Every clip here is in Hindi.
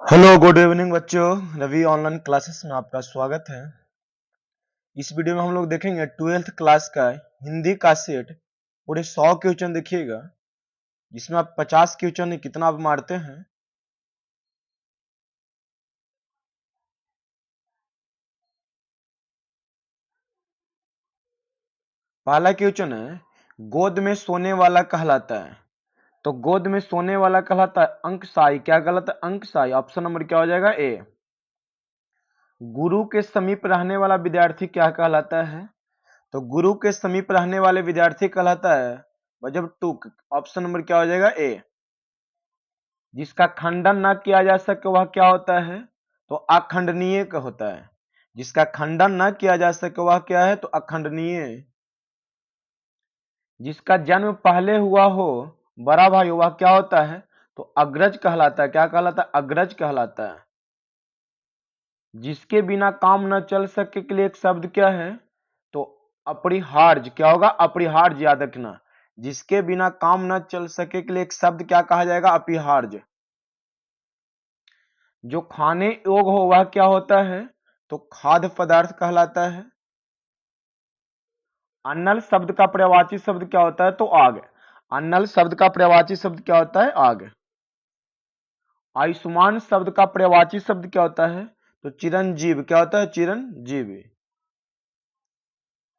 हेलो गुड इवनिंग बच्चों, रवि ऑनलाइन क्लासेस में आपका स्वागत है। इस वीडियो में हम लोग देखेंगे 12th क्लास का हिंदी का सेट पूरे 100 क्वेश्चन देखिएगा, जिसमें आप 50 क्वेश्चन कितना आप मारते हैं। पहला क्वेश्चन है, गोद में सोने वाला कहलाता है। तो गोद में सोने वाला कहलाता है अंकशाई। क्या कहलाता है? अंकशाई। ऑप्शन नंबर क्या हो जाएगा? ए। गुरु के समीप रहने वाला विद्यार्थी क्या कहलाता है? तो गुरु के समीप रहने वाले विद्यार्थी कहलाता है वजब टूक। ऑप्शन नंबर क्या हो जाएगा? ए। जिसका खंडन न किया जा सके वह क्या होता है? तो अखंडनीय का होता है। जिसका खंडन न किया जा सके वह क्या है? तो अखंडनीय। जिसका जन्म पहले हुआ हो बड़ा भाई, वह क्या होता है? तो अग्रज कहलाता है। क्या कहलाता है? अग्रज कहलाता है। जिसके बिना काम न चल सके के लिए एक शब्द क्या है? तो अपरिहार्य। क्या होगा? अपरिहार्य। याद रखना, जिसके बिना काम न चल सके के लिए एक शब्द क्या कहा जाएगा? अपरिहार्य। जो खाने योग्य हो वह क्या होता है? तो खाद्य पदार्थ कहलाता है। अन्नल शब्द का पर्यायवाची शब्द क्या होता है? तो आग। अन्नल शब्द का पर्यायवाची शब्द क्या होता है? आग। आयुष्मान शब्द का पर्यायवाची शब्द क्या होता है? तो चिरंजीव। क्या होता है? चिरंजीवी।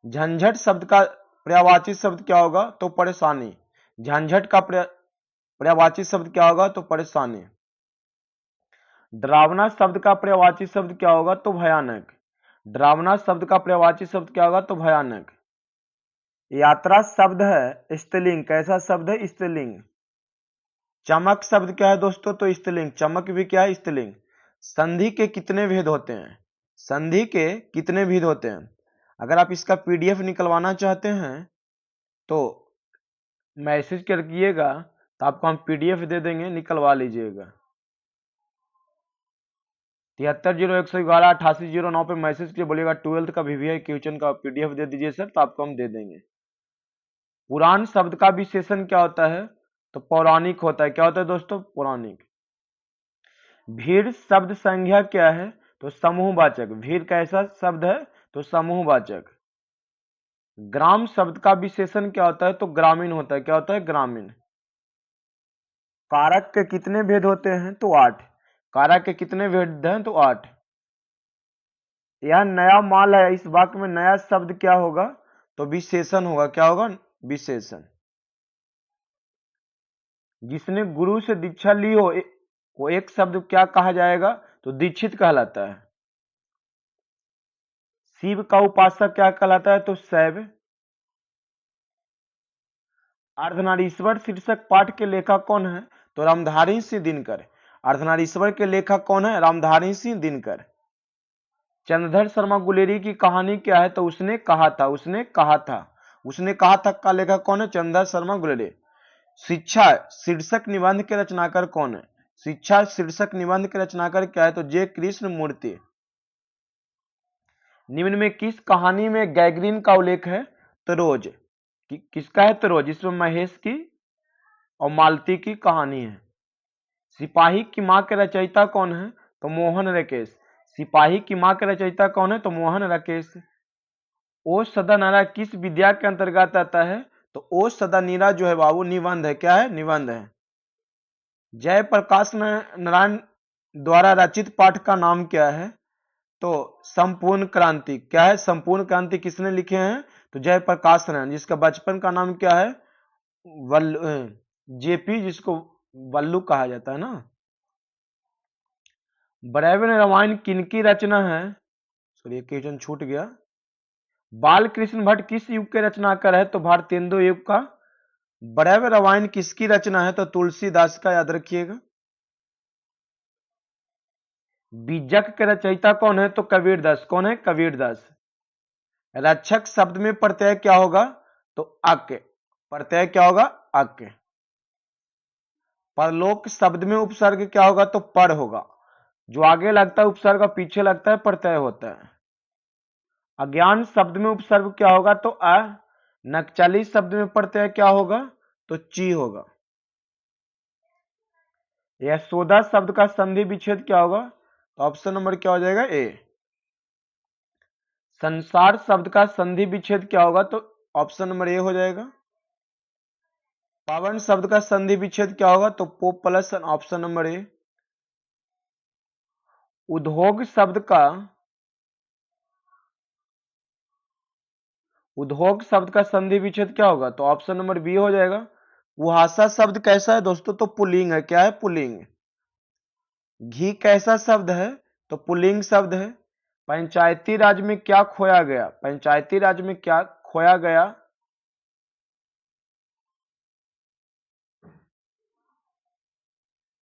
झंझट शब्द का पर्यायवाची शब्द क्या होगा? तो परेशानी। झंझट का पर्यायवाची शब्द क्या होगा? तो परेशानी। डरावना शब्द का पर्यायवाची शब्द क्या होगा? तो भयानक। डरावना शब्द का पर्यायवाची शब्द क्या होगा? तो भयानक। यात्रा शब्द है स्त्रीलिंग। कैसा शब्द है? स्त्रीलिंग। चमक शब्द क्या है दोस्तों? तो स्त्रीलिंग। चमक भी क्या है? स्त्रीलिंग। संधि के कितने भेद होते हैं? संधि के कितने भेद होते हैं? अगर आप इसका पीडीएफ निकलवाना चाहते हैं तो मैसेज करिएगा, तो आपको हम पीडीएफ दे देंगे, निकलवा लीजिएगा। 7301118809 पे मैसेज किए, बोलिएगा 12th का वीवीआई क्वेश्चन का पीडीएफ दे दीजिए सर, तो आपको हम दे देंगे। पुराण शब्द का विशेषण क्या होता है? तो पौराणिक होता है। क्या होता है दोस्तों? पौराणिक। भीड़ शब्द संज्ञा क्या है? तो समूहवाचक। भीड़ कैसा शब्द है? तो समूहवाचक। ग्राम शब्द का विशेषण क्या होता है? तो ग्रामीण होता है। क्या होता है? ग्रामीण। कारक के कितने भेद होते हैं? तो 8। कारक के कितने भेद हैं? तो 8। यह नया माल है, इस वाक्य में नया शब्द क्या होगा? तो विशेषण होगा। क्या होगा? विशेषण। जिसने गुरु से दीक्षा ली हो वो एक शब्द क्या कहा जाएगा? तो दीक्षित कहलाता है। शिव का उपासक क्या कहलाता है? तो शैव। अर्धनारीश्वर शीर्षक पाठ के लेखक कौन है? तो रामधारी सिंह दिनकर। अर्धनारीश्वर के लेखक कौन है? रामधारी सिंह दिनकर। चंद्रधर शर्मा गुलेरी की कहानी क्या है? तो उसने कहा था। उसने कहा था। उसने कहा था का लेखक कौन है? चंद्रधर शर्मा गुलेरी। शिक्षा शीर्षक निबंध के रचनाकार कौन है? शिक्षा शीर्षक निबंध के रचनाकार क्या है? तो जे कृष्ण मूर्ति। निम्न में किस कहानी में गैगरीन का उल्लेख है? तो रोज। किसका है? तो रोज। इसमें महेश की और मालती की कहानी है। सिपाही की मां के रचयिता कौन है? तो मोहन राकेश। सिपाही की मां के रचयिता कौन है? तो मोहन राकेश। ओ सदा नारा किस विद्या के अंतर्गत आता है? तो ओ सदा नीरा जो है बाबू निबंध है। क्या है? निबंध है। जयप्रकाश नारायण द्वारा रचित पाठ का नाम क्या है? तो संपूर्ण क्रांति। क्या है? संपूर्ण क्रांति किसने लिखे हैं? तो जयप्रकाश नारायण। जिसका बचपन का नाम क्या है? जेपी, जिसको वल्लू कहा जाता है ना। ब्रैवन रामायण किनकी रचना है? सॉरी, क्वेश्चन छूट गया। बाल कृष्ण भट्ट किस युग के रचनाकार है? तो भारतेंदु युग का। ब्रैव रामायण किसकी रचना है? तो तुलसीदास का। याद रखिएगा। बीजक के रचयिता कौन है? तो कबीरदास। कौन है? कबीरदास। रक्षक शब्द में प्रत्यय क्या होगा? तो अक। प्रत्यय क्या होगा? अक। परलोक शब्द में उपसर्ग क्या होगा? तो पर होगा। जो आगे लगता है उपसर्ग और पीछे लगता है प्रत्यय होता है। अज्ञान शब्द में उपसर्ग क्या होगा? तो अ। नक्चली शब्द में प्रत्यय क्या होगा? तो ची होगा। यशोदा शब्द का संधि विच्छेद क्या होगा? तो ऑप्शन नंबर क्या हो जाएगा? ए। संसार शब्द का संधि विच्छेद क्या होगा? तो ऑप्शन नंबर ए हो जाएगा। पावन शब्द का संधि विच्छेद क्या होगा? तो pope plus option number A. उद्योग शब्द का संधि विच्छेद क्या होगा? तो ऑप्शन नंबर बी हो जाएगा। कुहासा शब्द कैसा है दोस्तों? तो पुल्लिंग है। क्या है? पुल्लिंग। घी कैसा शब्द है? तो पुल्लिंग शब्द है। पंचायती राज में क्या खोया गया? पंचायती राज में क्या खोया गया?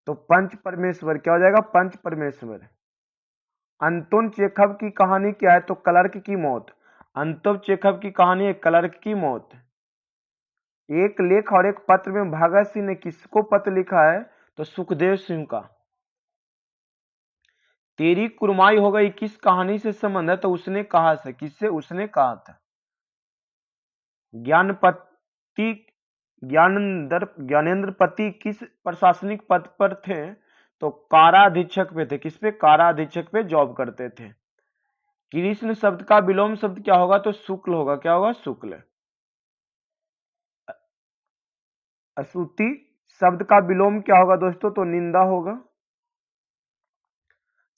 तो पंच परमेश्वर। क्या हो जाएगा? पंच परमेश्वर। अंतोन चेखव की कहानी क्या है? तो क्लर्क की मौत। अंतोन चेखव की कहानी है क्लर्क की मौत। एक लेख और एक पत्र में भगत सिंह ने किसको पत्र लिखा है? तो सुखदेव सिंह का। तेरी कुरमाई हो गई किस कहानी से संबंध है? तो उसने कहा से। किससे? उसने कहा था। ज्ञानपति ज्ञानेंद्र पति किस प्रशासनिक पद पर थे? तो काराधीक्षक पे थे। किस पे? काराधीक्षक पे जॉब करते थे। कृष्ण शब्द का विलोम शब्द क्या होगा? तो शुक्ल होगा। क्या होगा? शुक्ल। अशुद्धि शब्द का विलोम क्या होगा दोस्तों? तो निंदा होगा।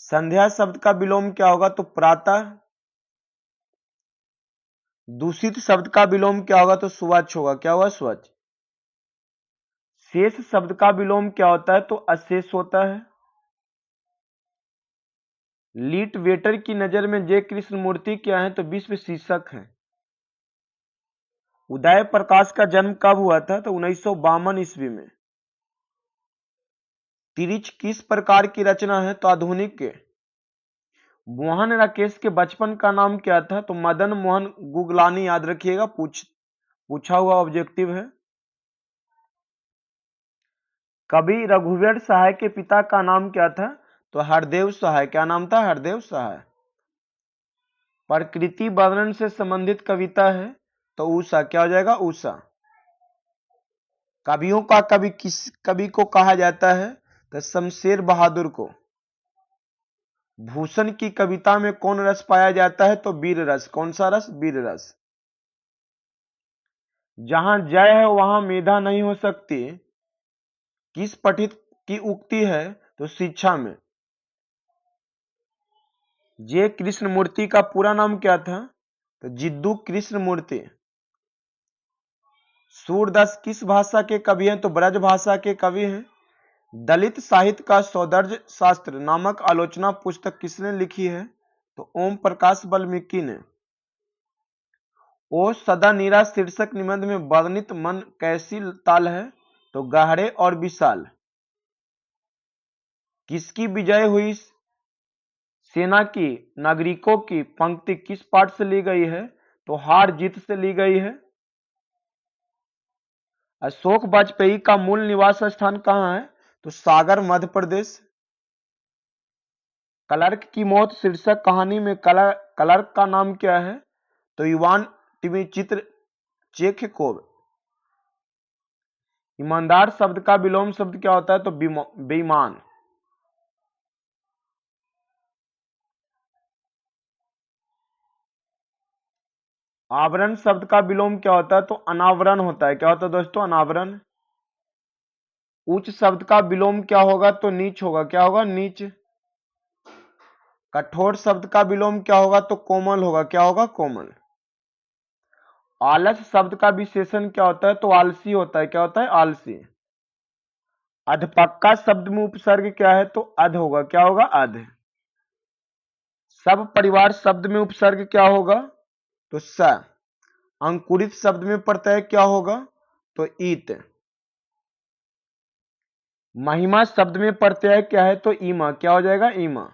संध्या शब्द का विलोम क्या होगा? तो प्रातः। दूषित शब्द का विलोम क्या होगा? तो स्वच्छ होगा। क्या होगा? स्वच्छ। शेष शब्द का विलोम क्या होता है? तो अशेष होता है। लीट वेटर की नजर में जय कृष्ण मूर्ति क्या है? तो विश्व शीर्षक है। उदय प्रकाश का जन्म कब हुआ था? तो 1952 ईस्वी में। तिरिच किस प्रकार की रचना है? तो आधुनिक के। मोहन राकेश के बचपन का नाम क्या था? तो मदन मोहन गुगलानी। याद रखिएगा, पूछा हुआ ऑब्जेक्टिव है। कवि रघुवीर सहाय के पिता का नाम क्या था? तो हरदेव सहाय। क्या नाम था? हरदेव सहाय। प्रकृति वर्णन से संबंधित कविता है तो उषा। क्या हो जाएगा? उषा। कवियों का कवि किस कवि को कहा जाता है? तो शमशेर बहादुर को। भूषण की कविता में कौन रस पाया जाता है? तो वीर रस। कौन सा रस? वीर रस। जहां जय है वहां मेधा नहीं हो सकती किस पठित की उक्ति है? तो शिक्षा में। जे कृष्ण मूर्ति का पूरा नाम क्या था? तो जिद्दू कृष्ण मूर्ति। सूरदास किस भाषा के कवि हैं? तो ब्रज भाषा के कवि हैं। दलित साहित्य का सौंदर्य शास्त्र नामक आलोचना पुस्तक किसने लिखी है? तो ओम प्रकाश वाल्मीकि ने। ओ सदा नीरा शीर्षक निबंध में वर्णित मन कैसी ताल है? तो गहरे और विशाल। किसकी विजय हुई सेना की नागरिकों की पंक्ति किस पाठ से ली गई है? तो हार जीत से ली गई है। अशोक वाजपेयी का मूल निवास स्थान कहाँ है? तो सागर मध्य प्रदेश। क्लर्क की मौत शीर्षक कहानी में क्लर्क का नाम क्या है? तो इवान टिमिचित्र चेखोव। ईमानदार शब्द का विलोम शब्द क्या होता है? तो बेईमान। आवरण शब्द का विलोम क्या होता है? तो अनावरण होता है। क्या होता है दोस्तों? अनावरण। उच्च शब्द का विलोम क्या होगा? तो नीच होगा। क्या होगा? नीच। कठोर शब्द का विलोम क्या होगा? तो कोमल होगा। क्या होगा? कोमल। आलस शब्द का विशेषण क्या होता है? तो आलसी होता है। क्या होता है? आलसी। अधपक्का शब्द में उपसर्ग क्या है? तो अध होगा। क्या होगा? अध। सब परिवार शब्द में उपसर्ग क्या होगा? तो स। अंकुरित शब्द में प्रत्यय क्या होगा? तो ईत। महिमा शब्द में प्रत्यय क्या है? तो ईमा। क्या हो जाएगा? ईमा।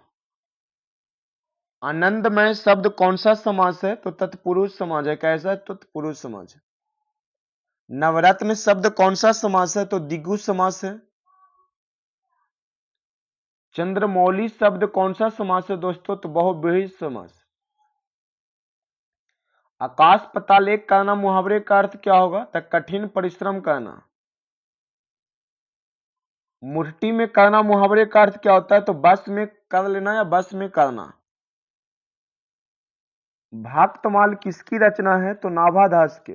आनंदमय शब्द कौन सा समास है? तो तत्पुरुष समाज है। कैसा है? तो तत्पुरुष समाज। नवरत्न शब्द कौन सा समास है? तो द्विगु समास है। चंद्रमौली शब्द कौन सा समास है दोस्तों? तो बहुव्रीहि समास। आकाश पताल एक कहना मुहावरे का अर्थ क्या होगा? तो कठिन परिश्रम करना। मुट्ठी में करना मुहावरे का अर्थ क्या होता है? तो बस में कर लेना या बस में करना। भाक्तमाल किसकी रचना है? तो नाभादास के।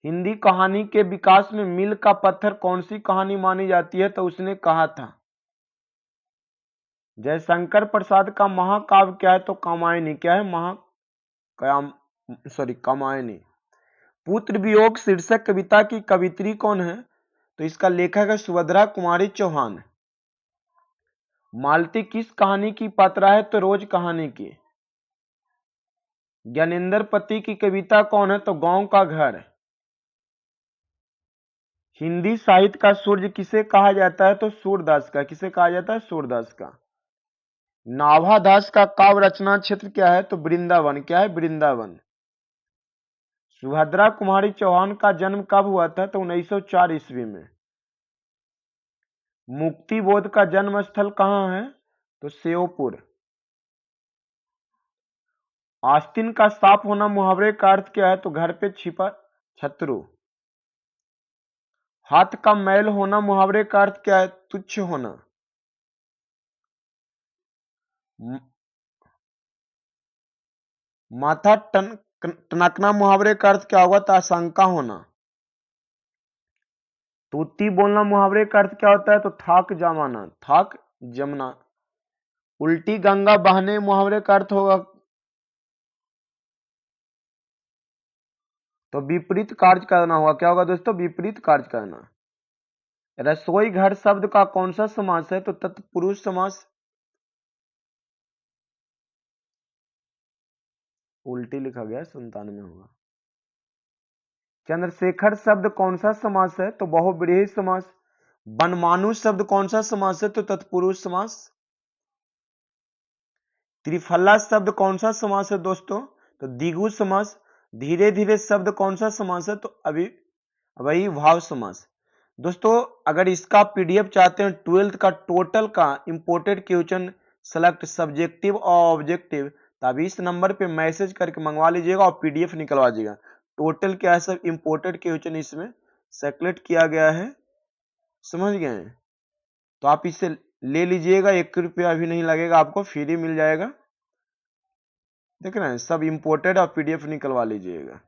हिंदी कहानी के विकास में मील का पत्थर कौन सी कहानी मानी जाती है? तो उसने कहा था। जयशंकर प्रसाद का महाकाव्य क्या है? तो कामायनी। क्या है? कामायनी। पुत्र वियोग शीर्षक कविता की कवित्री कौन है? तो इसका लेखक है सुभद्रा कुमारी चौहान। मालती किस कहानी की पात्रा है? तो रोज कहानी की। ज्ञानेंद्र पति की कविता कौन है? तो गांव का घर। हिंदी साहित्य का सूर्य किसे कहा जाता है? तो सूरदास का। किसे कहा जाता है? सूरदास का। नाभादास का काव्य रचना क्षेत्र क्या है? तो वृंदावन। क्या है? वृंदावन। सुभद्रा कुमारी चौहान का जन्म कब हुआ था? तो 1904 ईस्वी में। मुक्ति बोध का जन्म स्थल कहाँ है? तो श्योपुर। आस्तीन का साफ होना मुहावरे का अर्थ क्या है? तो घर पे छिपा शत्रु। हाथ का मैल होना मुहावरे का अर्थ क्या है? तुच्छ होना। माथा टनकना मुहावरे का अर्थ क्या होगा? तो आशंका होना। तूती बोलना मुहावरे का अर्थ क्या होता है? तो थाक जमाना। थाक जमना। उल्टी गंगा बहने मुहावरे का अर्थ होगा तो विपरीत कार्य करना होगा। क्या होगा दोस्तों? विपरीत कार्य करना। रसोई घर शब्द का कौन सा समास है? तो तत्पुरुष समास। उल्टी लिखा गया, 97 में होगा। चंद्रशेखर शब्द कौन सा समास है? तो बहुव्रीहि समास। बनमानु शब्द कौन सा समास है? तो तत्पुरुष समास। त्रिफला शब्द कौन सा समास है दोस्तों? तो द्विगु समास। धीरे धीरे शब्द कौन सा समास है? तो अविभाव समास। दोस्तों अगर इसका पीडीएफ चाहते हैं 12th का टोटल का इंपोर्टेड क्वेश्चन सेलेक्ट सब्जेक्टिव और ऑब्जेक्टिव, तो अभी इस नंबर पे मैसेज करके मंगवा लीजिएगा और पीडीएफ निकलवा दीजिएगा। टोटल क्या है? सब इंपोर्टेड क्वेश्चन इसमें सेलेक्ट किया गया है। समझ गए हैं? तो आप इसे ले लीजिएगा, 1 रुपया भी नहीं लगेगा, आपको फ्री मिल जाएगा। देख रहे हैं? सब इंपोर्टेड और पीडीएफ निकलवा लीजिएगा।